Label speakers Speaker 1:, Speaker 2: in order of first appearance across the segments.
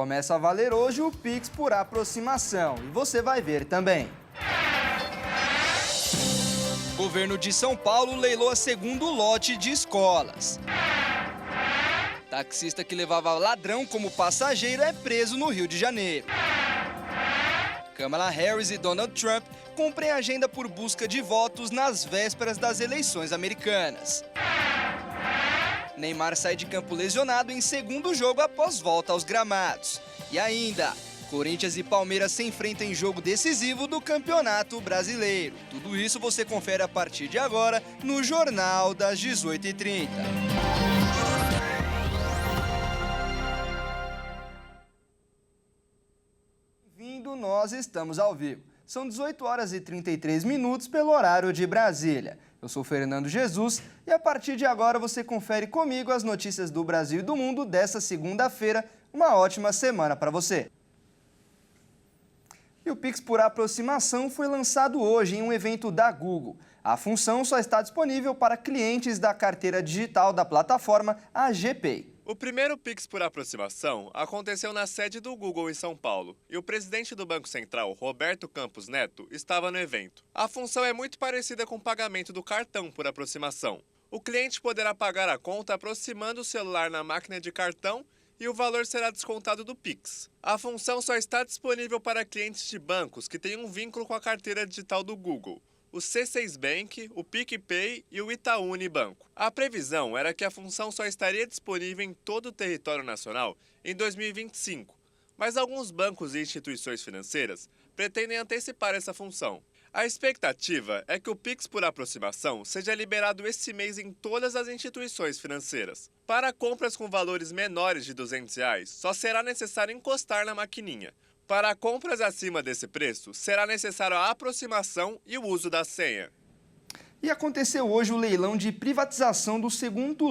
Speaker 1: Começa a valer hoje o Pix por aproximação e você vai ver também. Governo de São Paulo leiloa segundo lote de escolas. Taxista que levava ladrão como passageiro é preso no Rio de Janeiro. Kamala Harris e Donald Trump cumprem agenda por busca de votos nas vésperas das eleições americanas. Neymar sai de campo lesionado em segundo jogo após volta aos gramados. E ainda, Corinthians e Palmeiras se enfrentam em jogo decisivo do Campeonato Brasileiro. Tudo isso você confere a partir de agora no Jornal das 18h30. Bem-vindo, nós estamos ao vivo. São 18 horas e 33 minutos pelo horário de Brasília. Eu sou Fernando Jesus e a partir de agora você confere comigo as notícias do Brasil e do mundo dessa segunda-feira. Uma ótima semana para você. E o Pix por aproximação foi lançado hoje em um evento da Google. A função só está disponível para clientes da carteira digital da plataforma AGPay.
Speaker 2: O primeiro Pix por aproximação aconteceu na sede do Google em São Paulo e o presidente do Banco Central, Roberto Campos Neto, estava no evento. A função é muito parecida com o pagamento do cartão por aproximação. O cliente poderá pagar a conta aproximando o celular na máquina de cartão e o valor será descontado do Pix. A função só está disponível para clientes de bancos que têm um vínculo com a carteira digital do Google, o C6 Bank, o PicPay e o Itaú Unibanco. A previsão era que a função só estaria disponível em todo o território nacional em 2025, mas alguns bancos e instituições financeiras pretendem antecipar essa função. A expectativa é que o Pix por aproximação seja liberado esse mês em todas as instituições financeiras. Para compras com valores menores de R$ 200, só será necessário encostar na maquininha. Para compras acima desse preço, será necessário a aproximação e o uso da senha.
Speaker 1: E aconteceu hoje o leilão de privatização do segundo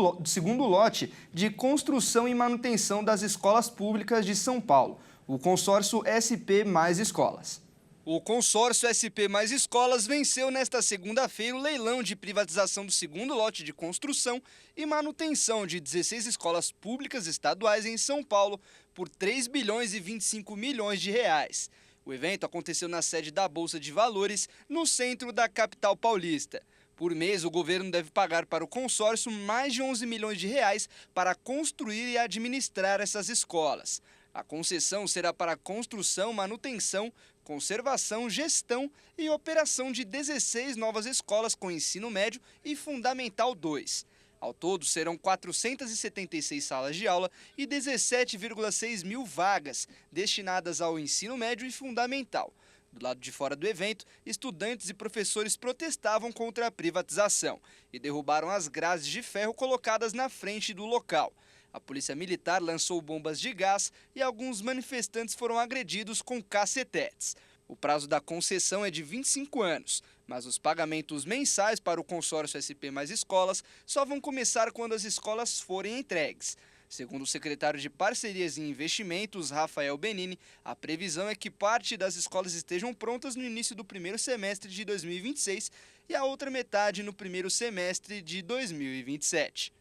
Speaker 1: lote de construção e manutenção das escolas públicas de São Paulo, o consórcio SP Mais Escolas. O consórcio SP Mais Escolas venceu nesta segunda-feira o leilão de privatização do segundo lote de construção e manutenção de 16 escolas públicas estaduais em São Paulo por 3 bilhões e 25 milhões de reais. O evento aconteceu na sede da Bolsa de Valores, no centro da capital paulista. Por mês, o governo deve pagar para o consórcio mais de 11 milhões de reais para construir e administrar essas escolas. A concessão será para a construção, manutenção, conservação, gestão e operação de 16 novas escolas com ensino médio e fundamental 2. Ao todo, serão 476 salas de aula e 17,6 mil vagas destinadas ao ensino médio e fundamental. Do lado de fora do evento, estudantes e professores protestavam contra a privatização e derrubaram as grades de ferro colocadas na frente do local. A polícia militar lançou bombas de gás e alguns manifestantes foram agredidos com cacetetes. O prazo da concessão é de 25 anos, mas os pagamentos mensais para o consórcio SP Mais Escolas só vão começar quando as escolas forem entregues. Segundo o secretário de Parcerias e Investimentos, Rafael Benini, a previsão é que parte das escolas estejam prontas no início do primeiro semestre de 2026 e a outra metade no primeiro semestre de 2027.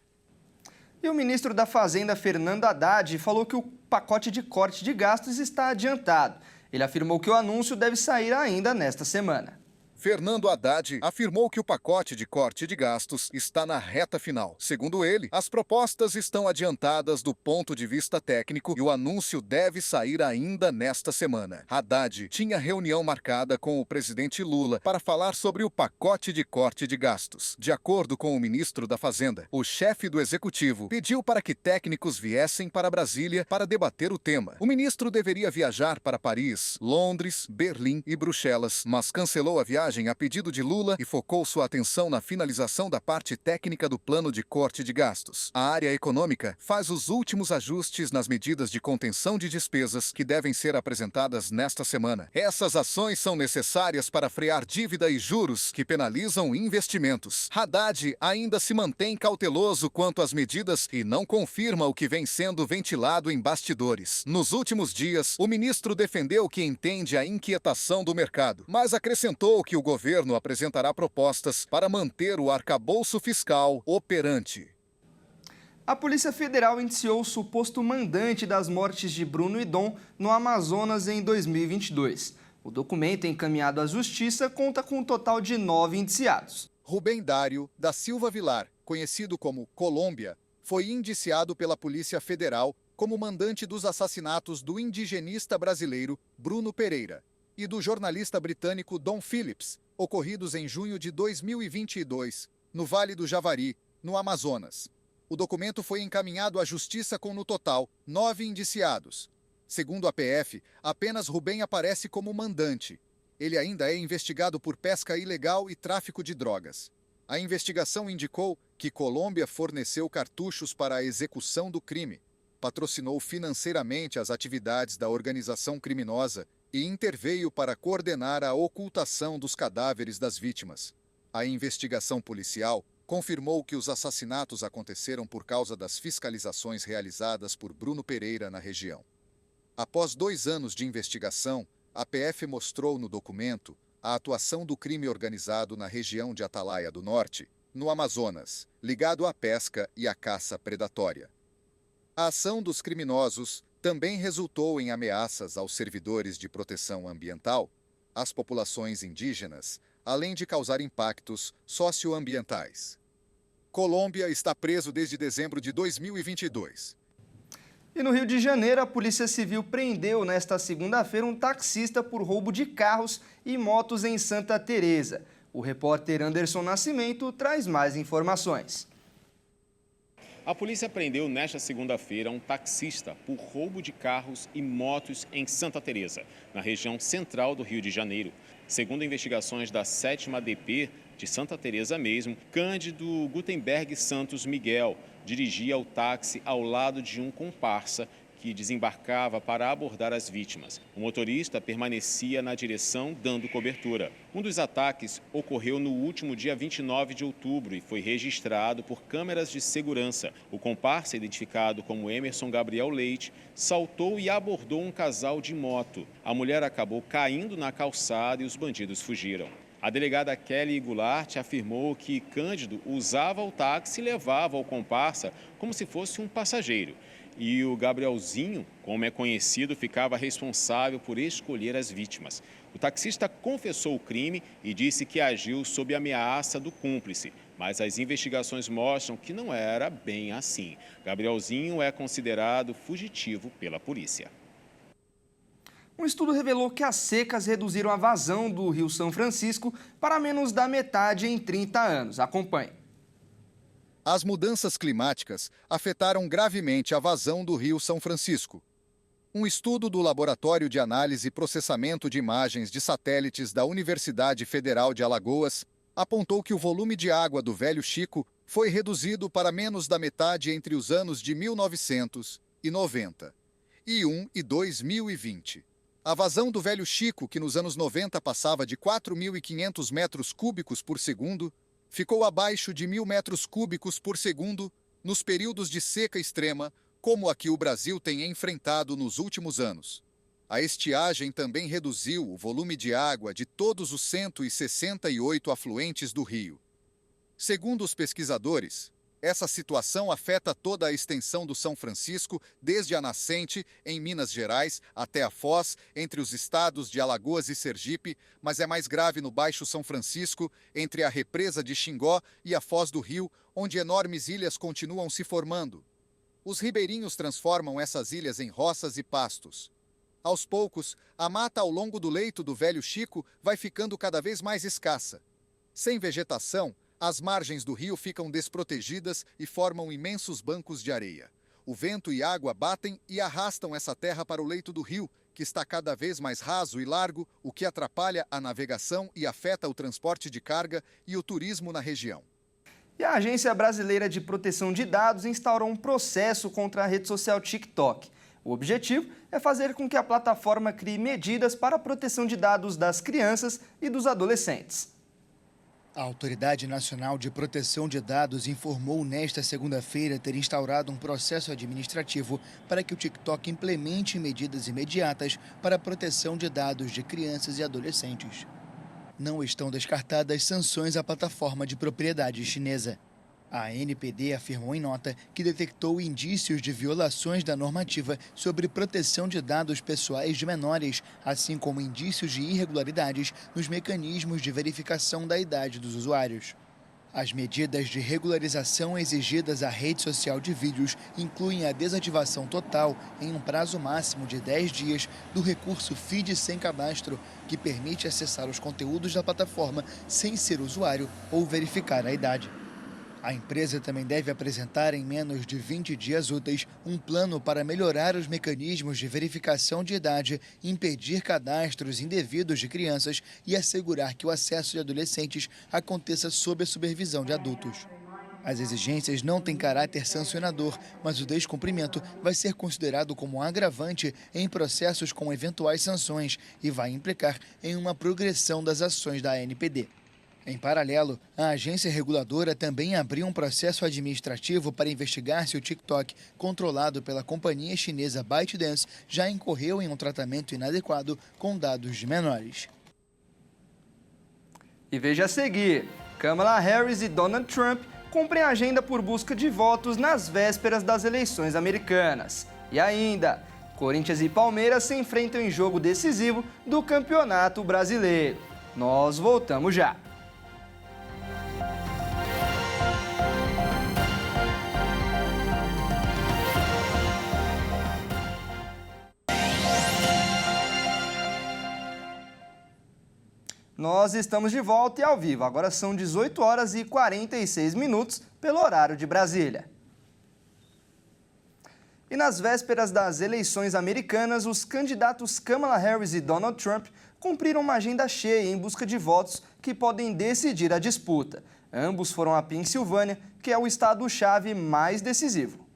Speaker 1: E o ministro da Fazenda, Fernando Haddad, falou que o pacote de corte de gastos está adiantado. Ele afirmou que o anúncio deve sair ainda nesta semana.
Speaker 3: Fernando Haddad afirmou que o pacote de corte de gastos está na reta final. Segundo ele, as propostas estão adiantadas do ponto de vista técnico e o anúncio deve sair ainda nesta semana. Haddad tinha reunião marcada com o presidente Lula para falar sobre o pacote de corte de gastos. De acordo com o ministro da Fazenda, o chefe do executivo pediu para que técnicos viessem para Brasília para debater o tema. O ministro deveria viajar para Paris, Londres, Berlim e Bruxelas, mas cancelou a viagem a pedido de Lula e focou sua atenção na finalização da parte técnica do plano de corte de gastos. A área econômica faz os últimos ajustes nas medidas de contenção de despesas que devem ser apresentadas nesta semana. Essas ações são necessárias para frear dívida e juros que penalizam investimentos. Haddad ainda se mantém cauteloso quanto às medidas e não confirma o que vem sendo ventilado em bastidores. Nos últimos dias, o ministro defendeu que entende a inquietação do mercado, mas acrescentou que o governo apresentará propostas para manter o arcabouço fiscal operante.
Speaker 1: A Polícia Federal indiciou o suposto mandante das mortes de Bruno e Dom no Amazonas em 2022. O documento encaminhado à Justiça conta com um total de 9 indiciados.
Speaker 3: Rubem Dário da Silva Vilar, conhecido como Colômbia, foi indiciado pela Polícia Federal como mandante dos assassinatos do indigenista brasileiro Bruno Pereira e do jornalista britânico Dom Phillips, ocorridos em junho de 2022, no Vale do Javari, no Amazonas. O documento foi encaminhado à Justiça com, no total, 9 indiciados. Segundo a PF, apenas Rubem aparece como mandante. Ele ainda é investigado por pesca ilegal e tráfico de drogas. A investigação indicou que Colômbia forneceu cartuchos para a execução do crime, patrocinou financeiramente as atividades da organização criminosa e interveio para coordenar a ocultação dos cadáveres das vítimas. A investigação policial confirmou que os assassinatos aconteceram por causa das fiscalizações realizadas por Bruno Pereira na região. Após 2 anos de investigação, a PF mostrou no documento a atuação do crime organizado na região de Atalaia do Norte, no Amazonas, ligado à pesca e à caça predatória. A ação dos criminosos também resultou em ameaças aos servidores de proteção ambiental, às populações indígenas, além de causar impactos socioambientais. Colômbia está preso desde dezembro de 2022.
Speaker 1: E no Rio de Janeiro, a Polícia Civil prendeu nesta segunda-feira um taxista por roubo de carros e motos em Santa Teresa. O repórter Anderson Nascimento traz mais informações.
Speaker 4: A polícia prendeu nesta segunda-feira um taxista por roubo de carros e motos em Santa Teresa, na região central do Rio de Janeiro. Segundo investigações da 7ª DP de Santa Teresa mesmo, Cândido Gutenberg Santos Miguel dirigia o táxi ao lado de um comparsa que desembarcava para abordar as vítimas. O motorista permanecia na direção dando cobertura. Um dos ataques ocorreu no último dia 29 de outubro e foi registrado por câmeras de segurança. O comparsa, identificado como Emerson Gabriel Leite, saltou e abordou um casal de moto. A mulher acabou caindo na calçada e os bandidos fugiram. A delegada Kelly Goulart afirmou que Cândido usava o táxi e levava o comparsa como se fosse um passageiro. E o Gabrielzinho, como é conhecido, ficava responsável por escolher as vítimas. O taxista confessou o crime e disse que agiu sob ameaça do cúmplice, mas as investigações mostram que não era bem assim. Gabrielzinho é considerado fugitivo pela polícia.
Speaker 1: Um estudo revelou que as secas reduziram a vazão do Rio São Francisco para menos da metade em 30 anos. Acompanhe.
Speaker 3: As mudanças climáticas afetaram gravemente a vazão do Rio São Francisco. Um estudo do Laboratório de Análise e Processamento de Imagens de Satélites da Universidade Federal de Alagoas apontou que o volume de água do Velho Chico foi reduzido para menos da metade entre os anos de 1990 e 2020. A vazão do Velho Chico, que nos anos 90 passava de 4.500 metros cúbicos por segundo, ficou abaixo de 1.000 metros cúbicos por segundo nos períodos de seca extrema, como a que o Brasil tem enfrentado nos últimos anos. A estiagem também reduziu o volume de água de todos os 168 afluentes do rio. Segundo os pesquisadores, essa situação afeta toda a extensão do São Francisco, desde a nascente, em Minas Gerais, até a foz, entre os estados de Alagoas e Sergipe, mas é mais grave no Baixo São Francisco, entre a represa de Xingó e a foz do rio, onde enormes ilhas continuam se formando. Os ribeirinhos transformam essas ilhas em roças e pastos. Aos poucos, a mata ao longo do leito do Velho Chico vai ficando cada vez mais escassa. Sem vegetação, as margens do rio ficam desprotegidas e formam imensos bancos de areia. O vento e água batem e arrastam essa terra para o leito do rio, que está cada vez mais raso e largo, o que atrapalha a navegação e afeta o transporte de carga e o turismo na região.
Speaker 1: E a Agência Brasileira de Proteção de Dados instaurou um processo contra a rede social TikTok. O objetivo é fazer com que a plataforma crie medidas para a proteção de dados das crianças e dos adolescentes.
Speaker 5: A Autoridade Nacional de Proteção de Dados informou nesta segunda-feira ter instaurado um processo administrativo para que o TikTok implemente medidas imediatas para a proteção de dados de crianças e adolescentes. Não estão descartadas sanções à plataforma de propriedade chinesa. A ANPD afirmou em nota que detectou indícios de violações da normativa sobre proteção de dados pessoais de menores, assim como indícios de irregularidades nos mecanismos de verificação da idade dos usuários. As medidas de regularização exigidas à rede social de vídeos incluem a desativação total, em um prazo máximo de 10 dias, do recurso Feed sem cadastro, que permite acessar os conteúdos da plataforma sem ser usuário ou verificar a idade. A empresa também deve apresentar em menos de 20 dias úteis um plano para melhorar os mecanismos de verificação de idade, impedir cadastros indevidos de crianças e assegurar que o acesso de adolescentes aconteça sob a supervisão de adultos. As exigências não têm caráter sancionador, mas o descumprimento vai ser considerado como agravante em processos com eventuais sanções e vai implicar em uma progressão das ações da ANPD. Em paralelo, a agência reguladora também abriu um processo administrativo para investigar se o TikTok, controlado pela companhia chinesa ByteDance, já incorreu em um tratamento inadequado com dados de menores.
Speaker 1: E veja a seguir, Kamala Harris e Donald Trump cumprem a agenda por busca de votos nas vésperas das eleições americanas. E ainda, Corinthians e Palmeiras se enfrentam em jogo decisivo do Campeonato Brasileiro. Nós voltamos já. Nós estamos de volta e ao vivo. Agora são 18 horas e 46 minutos pelo horário de Brasília. E nas vésperas das eleições americanas, os candidatos Kamala Harris e Donald Trump cumpriram uma agenda cheia em busca de votos que podem decidir a disputa. Ambos foram à Pensilvânia, que é o estado-chave mais decisivo.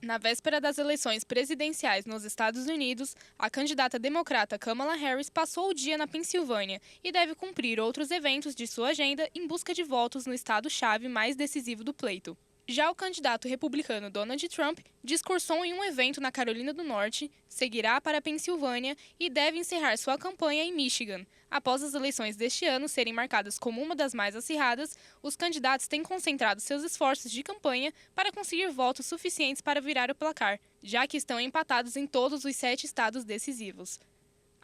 Speaker 6: Na véspera das eleições presidenciais nos Estados Unidos, a candidata democrata Kamala Harris passou o dia na Pensilvânia e deve cumprir outros eventos de sua agenda em busca de votos no estado-chave mais decisivo do pleito. Já o candidato republicano Donald Trump discursou em um evento na Carolina do Norte, seguirá para a Pensilvânia e deve encerrar sua campanha em Michigan. Após as eleições deste ano serem marcadas como uma das mais acirradas, os candidatos têm concentrado seus esforços de campanha para conseguir votos suficientes para virar o placar, já que estão empatados em todos os 7 estados decisivos.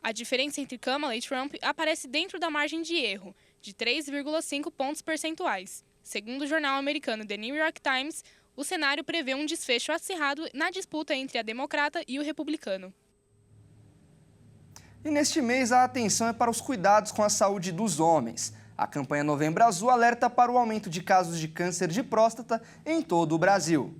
Speaker 6: A diferença entre Kamala e Trump aparece dentro da margem de erro, de 3,5 pontos percentuais. Segundo o jornal americano The New York Times, o cenário prevê um desfecho acirrado na disputa entre a democrata e o republicano.
Speaker 1: E neste mês, a atenção é para os cuidados com a saúde dos homens. A campanha Novembro Azul alerta para o aumento de casos de câncer de próstata em todo o Brasil.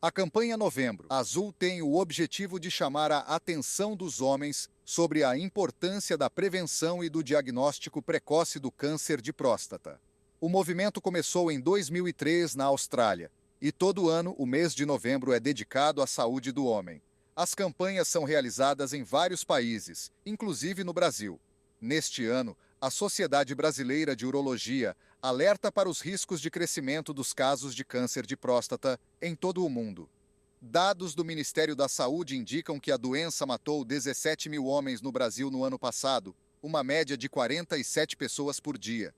Speaker 3: A campanha Novembro Azul tem o objetivo de chamar a atenção dos homens sobre a importância da prevenção e do diagnóstico precoce do câncer de próstata. O movimento começou em 2003 na Austrália e todo ano o mês de novembro é dedicado à saúde do homem. As campanhas são realizadas em vários países, inclusive no Brasil. Neste ano, a Sociedade Brasileira de Urologia alerta para os riscos de crescimento dos casos de câncer de próstata em todo o mundo. Dados do Ministério da Saúde indicam que a doença matou 17 mil homens no Brasil no ano passado, uma média de 47 pessoas por dia.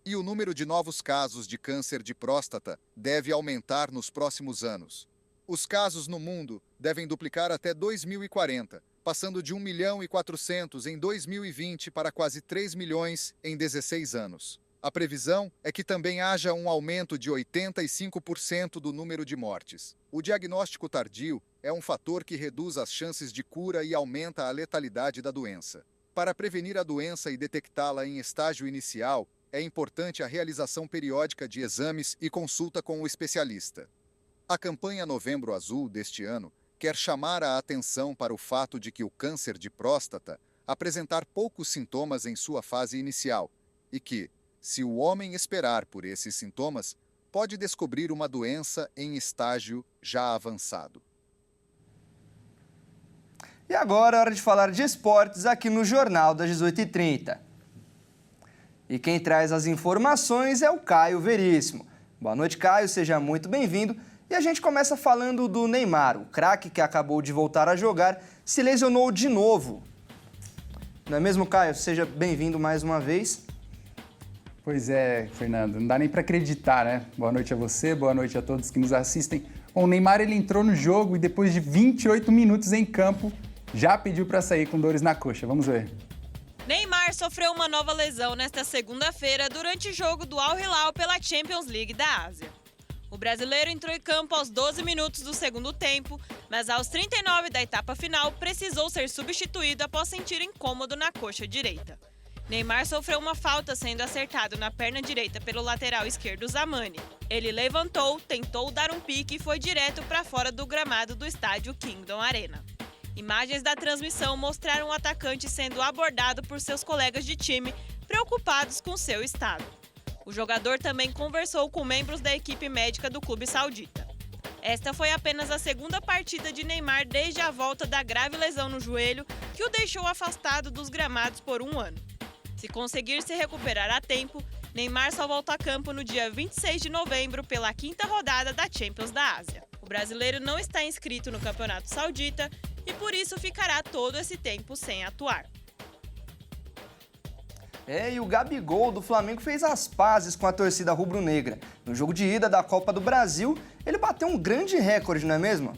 Speaker 3: E o número de novos casos de câncer de próstata deve aumentar nos próximos anos. Os casos no mundo devem duplicar até 2040, passando de 1.400.000 em 2020 para quase 3 milhões em 16 anos. A previsão é que também haja um aumento de 85% do número de mortes. O diagnóstico tardio é um fator que reduz as chances de cura e aumenta a letalidade da doença. Para prevenir a doença e detectá-la em estágio inicial, é importante a realização periódica de exames e consulta com o especialista. A campanha Novembro Azul deste ano quer chamar a atenção para o fato de que o câncer de próstata apresentar poucos sintomas em sua fase inicial e que, se o homem esperar por esses sintomas, pode descobrir uma doença em estágio já avançado.
Speaker 1: E agora é hora de falar de esportes aqui no Jornal das 18h30. E quem traz as informações é o Caio Veríssimo. Boa noite, Caio, seja muito bem-vindo. E a gente começa falando do Neymar, o craque que acabou de voltar a jogar, se lesionou de novo. Não é mesmo, Caio? Seja bem-vindo mais uma vez.
Speaker 7: Pois é, Fernando, não dá nem para acreditar, né? Boa noite a você, boa noite a todos que nos assistem. Bom, o Neymar ele entrou no jogo e depois de 28 minutos em campo, já pediu para sair com dores na coxa. Vamos ver.
Speaker 8: Neymar sofreu uma nova lesão nesta segunda-feira durante o jogo do Al Hilal pela Champions League da Ásia. O brasileiro entrou em campo aos 12 minutos do segundo tempo, mas aos 39 da etapa final precisou ser substituído após sentir incômodo na coxa direita. Neymar sofreu uma falta sendo acertado na perna direita pelo lateral esquerdo Zamani. Ele levantou, tentou dar um pique e foi direto para fora do gramado do estádio Kingdom Arena. Imagens da transmissão mostraram o atacante sendo abordado por seus colegas de time, preocupados com seu estado. O jogador também conversou com membros da equipe médica do clube saudita. Esta foi apenas a segunda partida de Neymar desde a volta da grave lesão no joelho, que o deixou afastado dos gramados por um ano. Se conseguir se recuperar a tempo, Neymar só volta a campo no dia 26 de novembro pela 5ª rodada da Champions da Ásia. O brasileiro não está inscrito no Campeonato Saudita e por isso ficará todo esse tempo sem atuar.
Speaker 1: E o Gabigol do Flamengo fez as pazes com a torcida rubro-negra. No jogo de ida da Copa do Brasil, ele bateu um grande recorde, não é mesmo?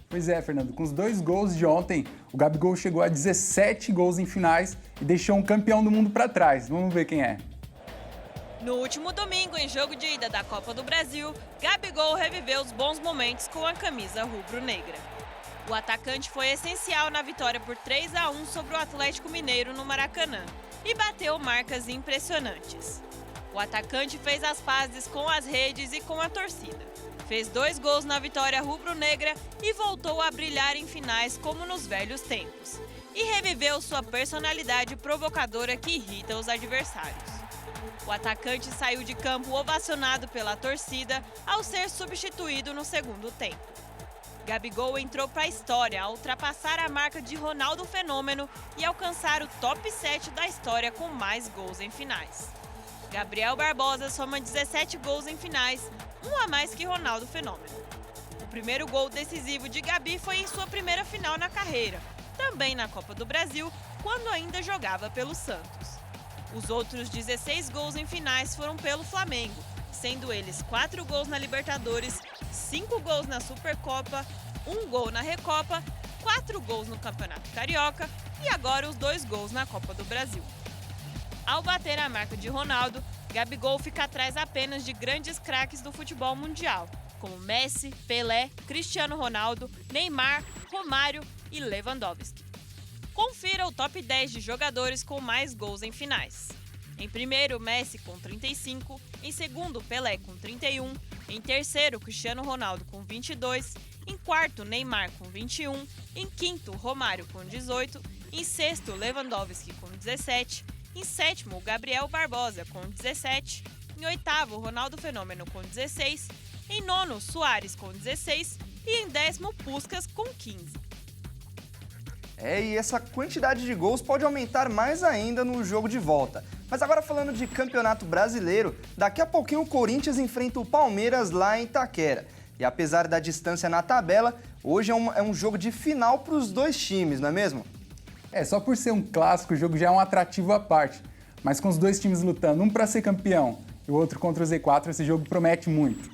Speaker 7: Pois é, Fernando, com os 2 gols de ontem, o Gabigol chegou a 17 gols em finais e deixou um campeão do mundo para trás. Vamos ver quem é.
Speaker 8: No último domingo, em jogo de ida da Copa do Brasil, Gabigol reviveu os bons momentos com a camisa rubro-negra. O atacante foi essencial na vitória por 3-1 sobre o Atlético Mineiro no Maracanã e bateu marcas impressionantes. O atacante fez as pazes com as redes e com a torcida. Fez 2 gols na vitória rubro-negra e voltou a brilhar em finais como nos velhos tempos. E reviveu sua personalidade provocadora que irrita os adversários. O atacante saiu de campo ovacionado pela torcida ao ser substituído no segundo tempo. Gabigol entrou para a história ao ultrapassar a marca de Ronaldo Fenômeno e alcançar o top 7 da história com mais gols em finais. Gabriel Barbosa soma 17 gols em finais, um a mais que Ronaldo Fenômeno. O primeiro gol decisivo de Gabi foi em sua primeira final na carreira, também na Copa do Brasil, quando ainda jogava pelo Santos. Os outros 16 gols em finais foram pelo Flamengo, sendo eles 4 gols na Libertadores, 5 gols na Supercopa, 1 gol na Recopa, 4 gols no Campeonato Carioca e agora os 2 gols na Copa do Brasil. Ao bater a marca de Ronaldo, Gabigol fica atrás apenas de grandes craques do futebol mundial, como Messi, Pelé, Cristiano Ronaldo, Neymar, Romário e Lewandowski. Confira o top 10 de jogadores com mais gols em finais. Em primeiro, Messi com 35, em segundo, Pelé com 31, em terceiro, Cristiano Ronaldo com 22, em quarto, Neymar com 21, em quinto, Romário com 18, em sexto, Lewandowski com 17, em sétimo, Gabriel Barbosa com 17, em oitavo, Ronaldo Fenômeno com 16, em nono, Suárez com 16 e em décimo, Puskás com 15.
Speaker 1: E essa quantidade de gols pode aumentar mais ainda no jogo de volta. Mas agora falando de Campeonato Brasileiro, daqui a pouquinho o Corinthians enfrenta o Palmeiras lá em Itaquera. E apesar da distância na tabela, hoje é um jogo de final para os 2 times, não é mesmo?
Speaker 7: Só por ser um clássico, o jogo já é um atrativo à parte. Mas com os 2 times lutando, um para ser campeão e o outro contra o Z4, esse jogo promete muito.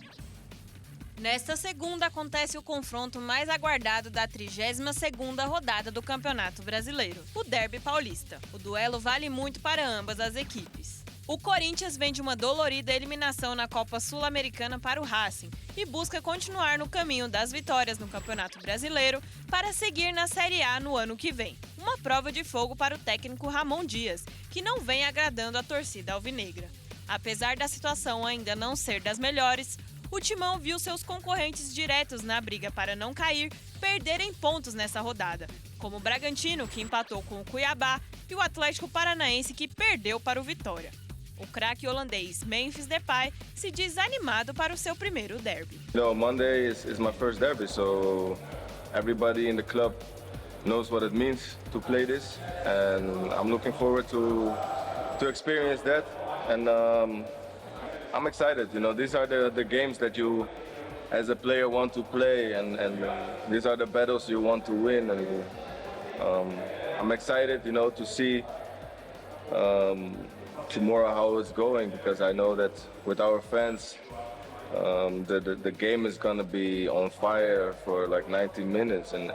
Speaker 8: Nesta segunda acontece o confronto mais aguardado da 32ª rodada do Campeonato Brasileiro, o Derby Paulista. O duelo vale muito para ambas as equipes. O Corinthians vem de uma dolorida eliminação na Copa Sul-Americana para o Racing e busca continuar no caminho das vitórias no Campeonato Brasileiro para seguir na Série A no ano que vem. Uma prova de fogo para o técnico Ramon Dias, que não vem agradando a torcida alvinegra. Apesar da situação ainda não ser das melhores, o Timão viu seus concorrentes diretos na briga para não cair perderem pontos nessa rodada, como o Bragantino, que empatou com o Cuiabá, e o Atlético Paranaense, que perdeu para o Vitória. O craque holandês Memphis Depay se diz animado para o seu primeiro derby.
Speaker 9: Monday is my first derby, so everybody in the club knows what it means to play this, and I'm looking forward to experience that. And I'm excited. These are the games that you, as a player, want to play, and these are the battles you want to win. And I'm excited, to see tomorrow how it's going, because I know that with our fans, the game is gonna be on fire for like 90 minutes and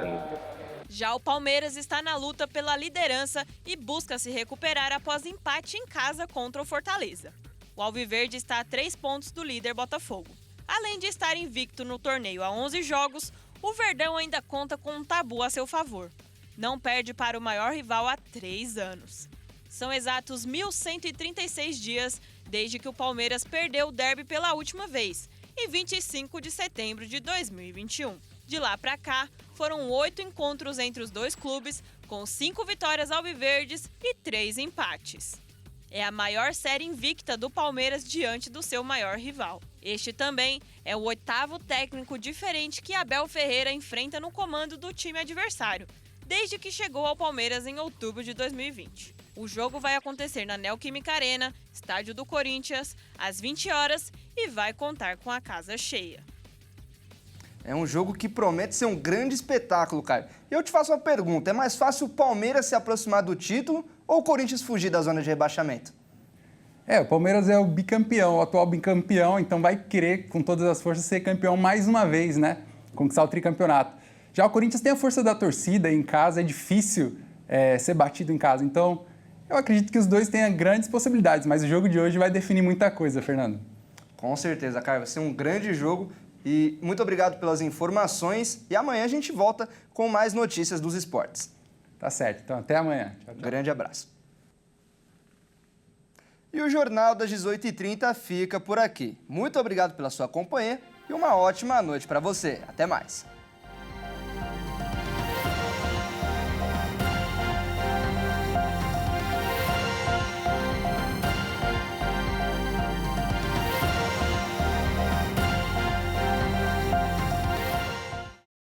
Speaker 8: Já o Palmeiras está na luta pela liderança e busca se recuperar após empate em casa contra o Fortaleza. O Alviverde está a 3 pontos do líder Botafogo. Além de estar invicto no torneio há 11 jogos, o Verdão ainda conta com um tabu a seu favor. Não perde para o maior rival há 3 anos. São exatos 1.136 dias desde que o Palmeiras perdeu o derby pela última vez, em 25 de setembro de 2021. De lá para cá, foram 8 encontros entre os dois clubes, com 5 vitórias alviverdes e 3 empates. É a maior série invicta do Palmeiras diante do seu maior rival. Este também é o 8º técnico diferente que Abel Ferreira enfrenta no comando do time adversário, desde que chegou ao Palmeiras em outubro de 2020. O jogo vai acontecer na Neoquímica Arena, estádio do Corinthians, às 20 horas e vai contar com a casa cheia.
Speaker 1: É um jogo que promete ser um grande espetáculo, Caio. E eu te faço uma pergunta, é mais fácil o Palmeiras se aproximar do título ou o Corinthians fugir da zona de rebaixamento?
Speaker 7: O Palmeiras é o bicampeão, o atual bicampeão, então vai querer, com todas as forças, ser campeão mais uma vez, né? Conquistar o tricampeonato. Já o Corinthians tem a força da torcida em casa, é difícil ser batido em casa. Então, eu acredito que os dois tenham grandes possibilidades, mas o jogo de hoje vai definir muita coisa, Fernando.
Speaker 1: Com certeza, Caio, vai ser um grande jogo. E muito obrigado pelas informações. E amanhã a gente volta com mais notícias dos esportes.
Speaker 7: Tá certo, então até amanhã. Tchau, tchau.
Speaker 1: Grande abraço. E o Jornal das 18h30 fica por aqui. Muito obrigado pela sua companhia e uma ótima noite para você. Até mais.